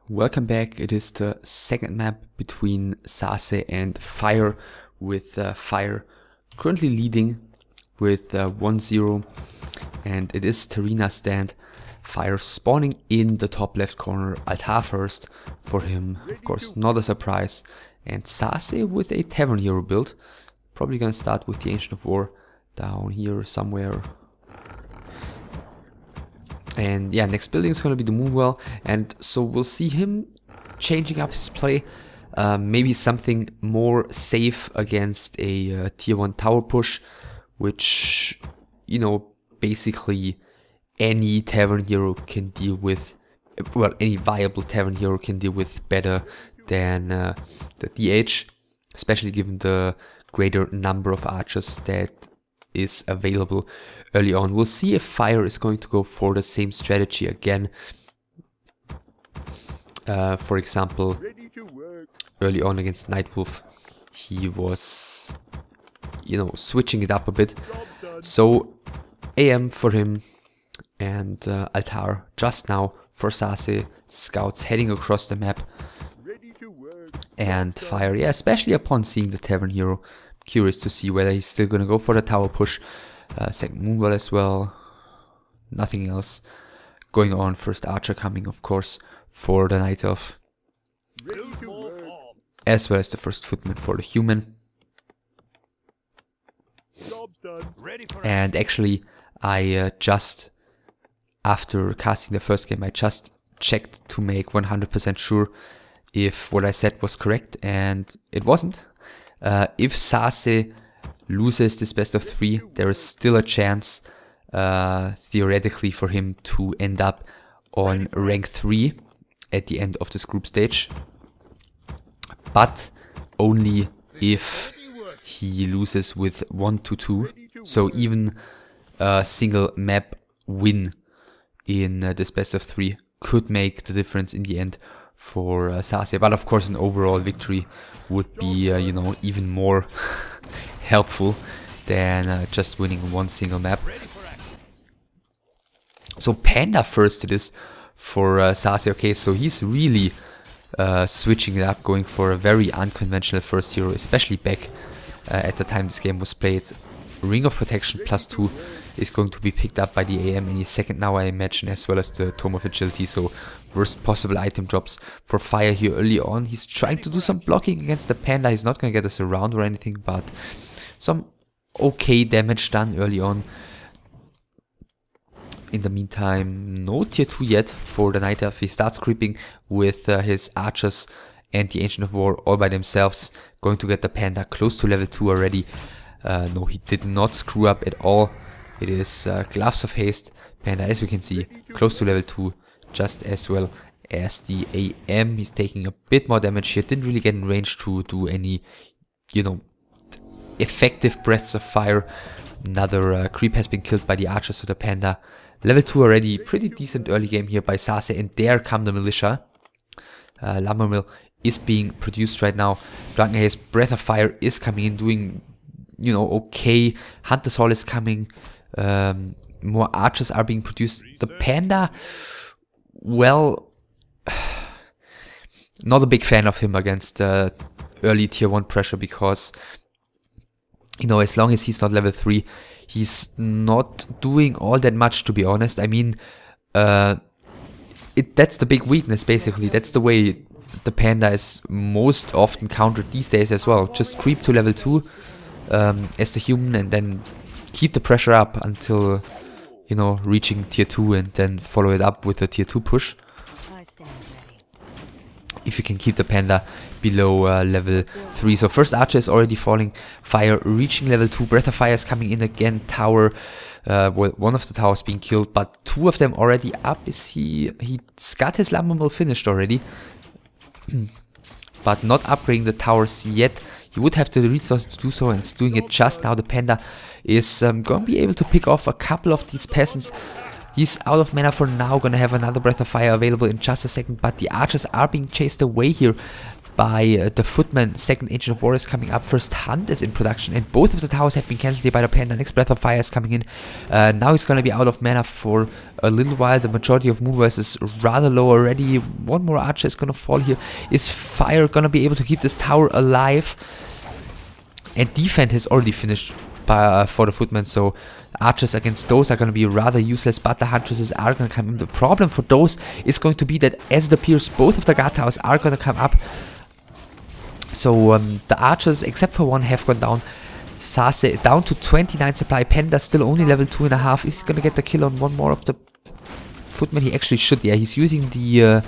Welcome back. It is the second map between SaSe and Fire, with Fire currently leading with 1-0, and it is Terina stand. Fire spawning in the top left corner, altar first for him, of course not a surprise, and SaSe with a Tavern Hero build. Probably gonna start with the Ancient of War down here somewhere. And yeah, next building is going to be the Moonwell, and so we'll see him changing up his play. Maybe something more safe against a tier 1 tower push, which, you know, basically any Tavern Hero can deal with, well, any viable Tavern Hero can deal with better than the DH, especially given the greater number of archers that is available early on. We'll see if Fire is going to go for the same strategy again. For example, early on against Nightwolf, he was, you know, switching it up a bit. So AM for him, and altar just now for SaSe. Scouts heading across the map, and Fire, yeah, especially upon seeing the Tavern Hero. Curious to see whether he's still gonna go for the tower push. Second Moonwell as well. Nothing else going on. First Archer coming, of course, for the Night Elf, as well as the first Footman for the Human. And actually, I just, after casting the first game, I just checked to make 100% sure if what I said was correct, and it wasn't. If SaSe loses this best of 3, there is still a chance, theoretically, for him to end up on rank 3 at the end of this group stage. But only if he loses with 1-2. So even a single map win in this best of 3 could make the difference in the end for SaSe. But of course, an overall victory would be, you know, even more helpful than just winning one single map. So Panda first it is for SaSe. Okay, so he's really switching it up, going for a very unconventional first hero, especially back at the time this game was played. Ring of Protection +2 is going to be picked up by the AM any second now, I imagine, as well as the Tome of Agility. So worst possible item drops for Fire here early on. He's trying to do some blocking against the Panda. He's not going to get us around or anything, but some okay damage done early on. In the meantime, no tier 2 yet for the Night Elf. He starts creeping with his archers and the Ancient of War all by themselves. Going to get the Panda close to level 2 already. No, he did not screw up at all. It is Gloves of Haste. Panda, as we can see, close to level 2, just as well as the AM. He's taking a bit more damage here. Didn't really get in range to do any, you know, effective breaths of fire. Another creep has been killed by the archers to the Panda. Level 2 already. Pretty decent early game here by SaSe, and there come the militia. Lumber Mill is being produced right now. Drunken Haze, Breath of Fire is coming in, doing, you know, okay. Hunter's Hall is coming. More archers are being produced. The Panda, well, not a big fan of him against early tier 1 pressure, because, you know, as long as he's not level 3, he's not doing all that much, to be honest. I mean, that's the big weakness, basically. That's the way the Panda is most often countered these days as well. Just creep to level 2 as the Human, and then keep the pressure up until, you know, reaching tier 2, and then follow it up with a tier 2 push. If you can keep the Panda below level 3. So first Archer is already falling. Fire reaching level 2. Breath of Fire is coming in again. Tower, well, one of the towers being killed, but 2 of them already up. Is he's got his Lumber Mill finished already, but not upgrading the towers yet. He would have the resources to do so, and is doing it just now. The Panda is going to be able to pick off a couple of these peasants. He's out of mana for now, gonna have another Breath of Fire available in just a second, but the archers are being chased away here by the Footman. Second Ancient of War is coming up. First Hunt is in production, and both of the towers have been cancelled here by the Panda. Next Breath of Fire is coming in. Now he's gonna be out of mana for a little while. The majority of Moonverse is rather low already. One more Archer is gonna fall here. Is Fire gonna be able to keep this tower alive? And Defend has already finished for the Footman, so Archers against those are going to be rather useless, but the Huntresses are going to come in. The problem for those is going to be that as it appears, both of the guard towers are going to come up. So the Archers, except for one, have gone down. SaSe down to 29 supply. Panda still only level 2.5. Is he going to get the kill on one more of the Footmen? He actually should. Yeah, he's using the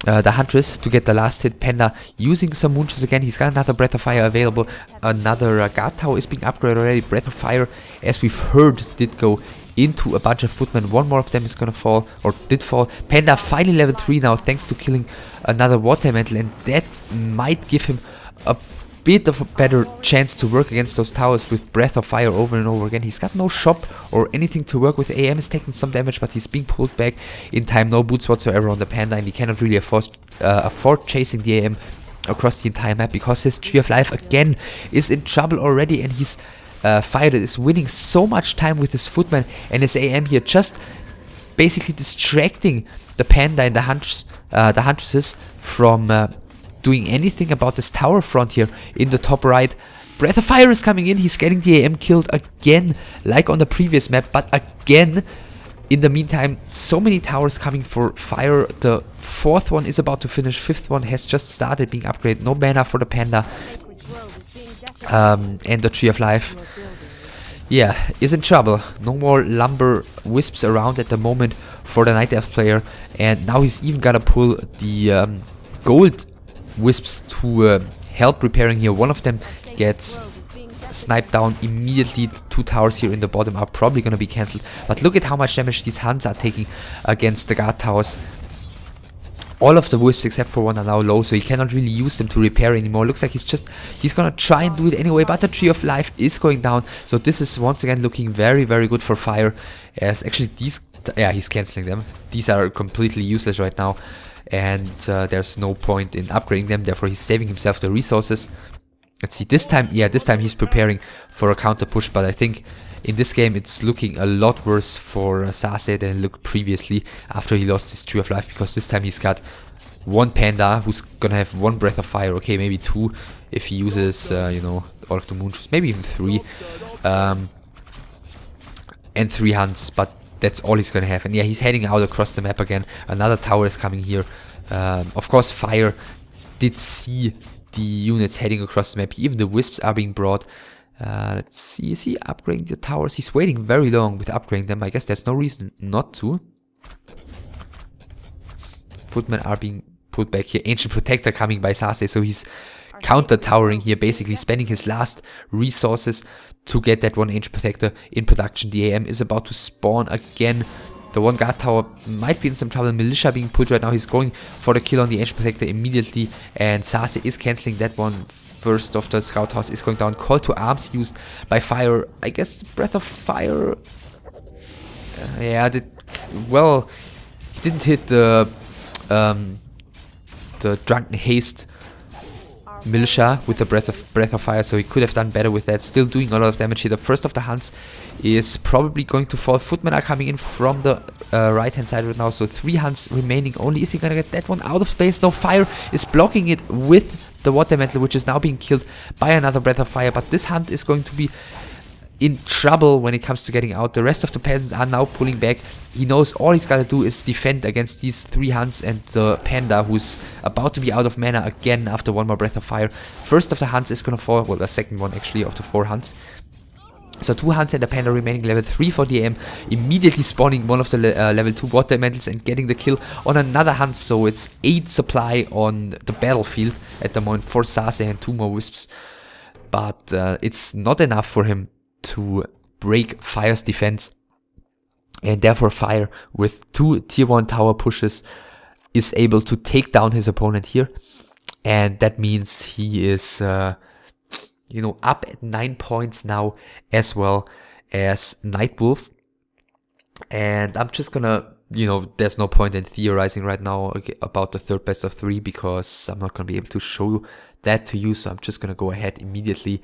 Huntress to get the last hit. Panda using some Moonches again. He's got another Breath of Fire available. Another guard tower is being upgraded already. Breath of Fire, as we've heard, did go into a bunch of Footmen. One more of them is gonna fall, or did fall. Panda finally level 3 now, thanks to killing another Water Elemental, and that might give him a bit of a better chance to work against those towers with Breath of Fire over and over again. He's got no shop or anything to work with. AM is taking some damage, but he's being pulled back in time. No boots whatsoever on the Panda, and he cannot really afford chasing the AM across the entire map, because his Tree of Life again is in trouble already, and he's Fire that is winning so much time with his Footman, and his AM here just basically distracting the Panda and the Huntresses from doing anything about this tower front here in the top right. Breath of Fire is coming in. He's getting the AM killed again, like on the previous map, but again, in the meantime, so many towers coming for Fire. The fourth one is about to finish. Fifth one has just started being upgraded. No mana for the Panda. And the Tree of Life, yeah, is in trouble. No more Lumber Wisps around at the moment for the Night Elf player. And now he's even gotta pull the Gold Wisps to help repairing here. One of them gets sniped down immediately. The two towers here in the bottom are probably going to be cancelled. But look at how much damage these Hunts are taking against the guard towers. All of the Wisps except for one are now low, so he cannot really use them to repair anymore. Looks like he's gonna try and do it anyway, but the Tree of Life is going down. So this is once again looking very, very good for Fire. As actually these, yeah, he's cancelling them. These are completely useless right now, and there's no point in upgrading them. Therefore he's saving himself the resources. Let's see, this time he's preparing for a counter push, but I think in this game it's looking a lot worse for SaSe than it looked previously after he lost his Tree of Life, because this time he's got one Panda who's gonna have one Breath of Fire, okay, maybe two if he uses you know, all of the Moonshoes, maybe even three, and three Hunts, but that's all he's gonna have. And yeah, he's heading out across the map again. Another tower is coming here. Of course Fire did see the units heading across the map. Even the Wisps are being brought. Let's see, is he upgrading the towers? He's waiting very long with upgrading them. I guess there's no reason not to. Footmen are being put back here. Ancient Protector coming by SaSe, so he's counter-towering here, basically spending his last resources to get that one Ancient Protector in production. The AM is about to spawn again. The one guard tower might be in some trouble. Militia being put right now. He's going for the kill on the Ancient Protector immediately, and SaSe is cancelling that one. First of the Scout House is going down. Call to Arms used by Fire. I guess Breath of Fire. Yeah, well, he didn't hit the Drunken Haste Militia with the Breath of Fire, so he could have done better with that. Still doing a lot of damage here. The first of the Hunts is probably going to fall. Footmen are coming in from the right hand side right now, so 3 Hunts remaining only. Is he gonna get that one out of space? No, Fire is blocking it with the Water Elemental, which is now being killed by another Breath of Fire, but this Hunt is going to be in trouble when it comes to getting out. The rest of the peasants are now pulling back. He knows all he's got to do is defend against these 3 Hunts and the Panda, who's about to be out of mana again after one more Breath of Fire. First of the Hunts is gonna fall, well, the second one actually of the 4 Hunts. So 2 Hunts and a Panda remaining. Level 3 for the AM, immediately spawning one of the level 2 Water Elementals and getting the kill on another Hunt. So it's 8 supply on the battlefield at the moment for SaSe and 2 more Wisps. But it's not enough for him to break Fire's defense. And therefore Fire, with 2 tier 1 tower pushes, is able to take down his opponent here. And that means he is you know, up at 9 points now, as well as Nightwolf. And I'm just gonna you know, there's no point in theorizing right now about the third best of 3 because I'm not going to be able to show that to you. So I'm just going to go ahead immediately.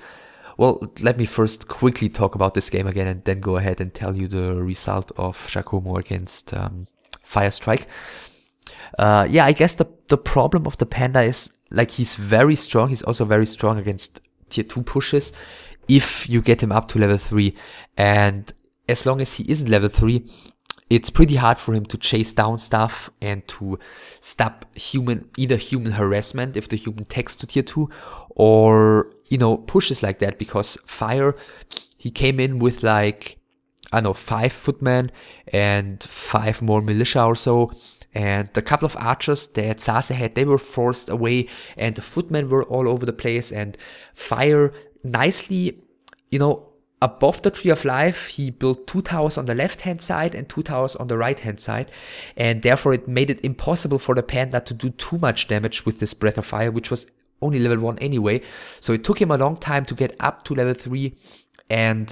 Well, let me first quickly talk about this game again and then go ahead and tell you the result of Giacomo against Firestrike. Yeah, I guess the problem of the Panda is, like, he's very strong. He's also very strong against tier 2 pushes if you get him up to level 3. And as long as he isn't level 3, it's pretty hard for him to chase down stuff and to stop either human harassment if the human takes to tier 2, or, you know, pushes like that, because Fire, he came in with like, I don't know, 5 footmen and 5 more militia or so. And the couple of archers that SaSe had, they were forced away and the footmen were all over the place. And Fire nicely, you know, above the Tree of Life, he built 2 towers on the left-hand side and 2 towers on the right-hand side. And therefore it made it impossible for the Panda to do too much damage with this Breath of Fire, which was only level 1 anyway. So it took him a long time to get up to level 3 and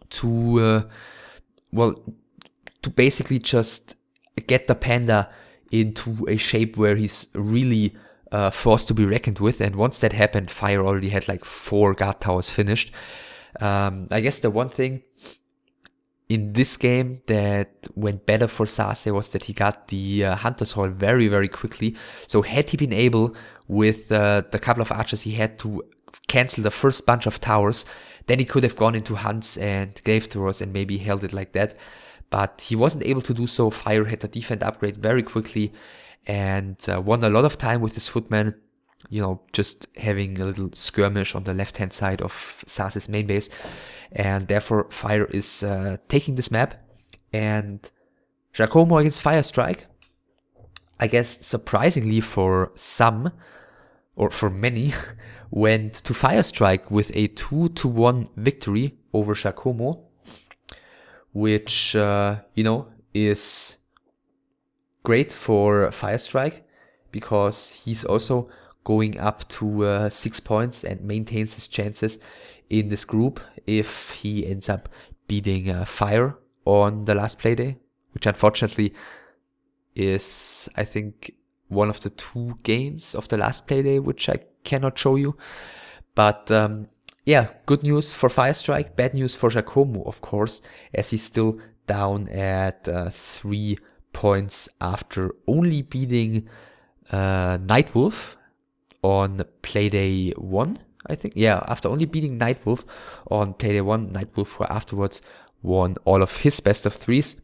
to basically just get the Panda into a shape where he's really forced to be reckoned with. And once that happened, Fire already had like 4 guard towers finished. I guess the one thing in this game that went better for SaSe was that he got the Hunter's Hall very, very quickly. So had he been able, with the couple of archers he had, to cancel the first bunch of towers, then he could have gone into hunts and glaive throwers and maybe held it like that. But he wasn't able to do so. Fire had the defense upgrade very quickly and won a lot of time with his footmen, you know, just having a little skirmish on the left-hand side of SaSe's main base. And therefore, Fire is taking this map. And Giacomo against Firestrike, I guess surprisingly for some, or for many, went to Firestrike with a 2-1 victory over Giacomo, which, you know, is great for Firestrike because he's also going up to 6 points and maintains his chances in this group if he ends up beating Fire on the last playday, which unfortunately is, I think, one of the 2 games of the last playday which I cannot show you. But yeah, good news for Firestrike, bad news for Giacomo, of course, as he's still down at 3 points after only beating Nightwolf on playday 1, I think. Yeah, after only beating Nightwolf on playday 1, Nightwolf who afterwards won all of his best of 3s.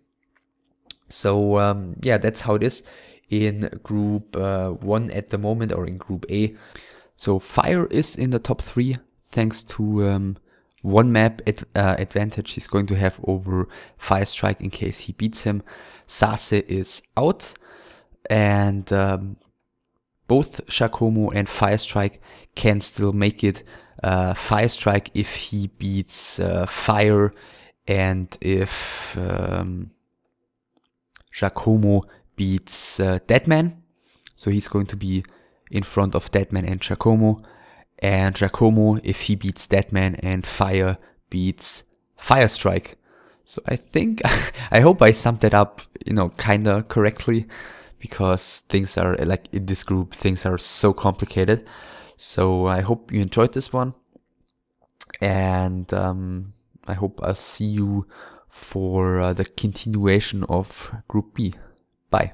So yeah, that's how it is in group 1 at the moment, or in group A. So Fire is in the top 3 thanks to 1 map advantage he's going to have over Firestrike in case he beats him. SaSe is out, and both Giacomo and Firestrike can still make it. Firestrike if he beats Fire, and if Giacomo beats Deadman. So he's going to be in front of Deadman and Giacomo. And Giacomo if he beats Deadman and Fire beats Firestrike. So I think, I hope I summed that up, you know, kinda correctly, because things are, like, in this group, things are so complicated. So I hope you enjoyed this one. And I hope I'll see you for the continuation of Group B. Bye.